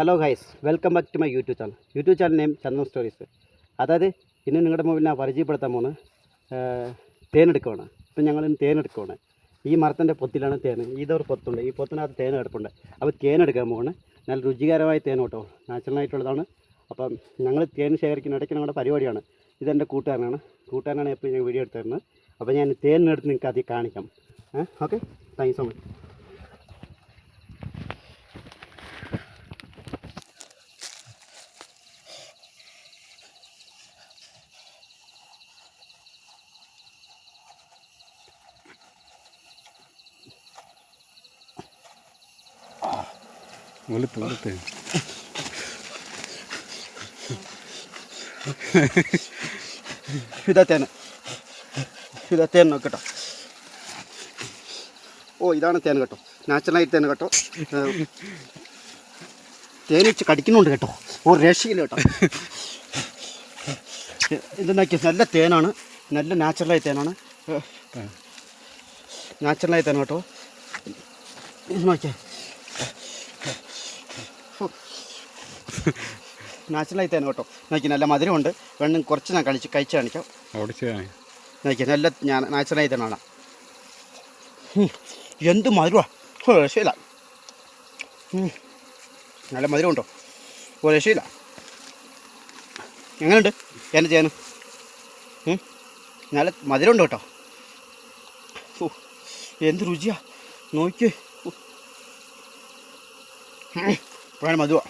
Hello guys, welcome back to my YouTube channel name Chandan stories. അതായത് ഇന്ന് നിങ്ങളുടെ മുമ്പിൽ ഞാൻ പരിചയപ്പെടുത്താൻ പോകുന്നത് തേനെടുക്കുകയാണ്. ഇപ്പം ഞങ്ങൾ തേനെടുക്കുകയാണ്. ഈ മരത്തിൻ്റെ പൊത്തിലാണ് തേൻ. ഇതൊരു പൊത്തുണ്ട്, ഈ പൊത്തിനകത്ത് തേൻ കിടപ്പുണ്ട്. അപ്പോൾ തേനെടുക്കാൻ പോകണം. നല്ല രുചികരമായ തേൻ കേട്ടോ, നാച്ചുറലായിട്ടുള്ളതാണ്. അപ്പം ഞങ്ങൾ തേൻ ശേഖരിക്കുന്ന ഇടയ്ക്ക് ഞങ്ങളുടെ പരിപാടിയാണ്. ഇതെൻ്റെ കൂട്ടുകാരനാണ് എപ്പോഴും ഞാൻ വീഡിയോ എടുത്ത് തരുന്നത്. അപ്പോൾ ഞാൻ തേനെടുത്ത് നിങ്ങൾക്ക് ആദ്യം കാണിക്കാം. Okay, thank you so much. വെളുത്ത് ഇതാ തേൻ നോക്കട്ടോ. ഇതാണ് തേൻ കേട്ടോ, നാച്ചുറലായി തേൻ കേട്ടോ. തേനീച്ച കടിക്കുന്നുണ്ട് കേട്ടോ, ഒരു രക്ഷയില്ല കേട്ടോ. ഇതെന്നാക്കിയ നല്ല തേനാണ്, നല്ല നാച്ചുറലായി തേനാണ്. നാച്ചുറലായി തേൻ കേട്ടോ. ഇത് നോക്കിയാൽ നാച്ചുറലായി തേൻ കേട്ടോ. നോക്കി നല്ല മധുരമുണ്ട്. വെണ്ണം കുറച്ച് ഞാൻ കഴിച്ച് കാണിക്കാം. നോക്കി നല്ല നാച്ചുറലായി തേനാണ്. എന്ത് മധുരമാണ്, ഒരു രക്ഷയില്ല. നല്ല മധുരമുണ്ടോ, ഒരു രക്ഷയില്ല. എങ്ങനെയുണ്ട് എൻ്റെ തേൻ? നല്ല മധുരമുണ്ട് കേട്ടോ. എന്ത് രുചിയാ നോക്കിയേ. മധുവാ.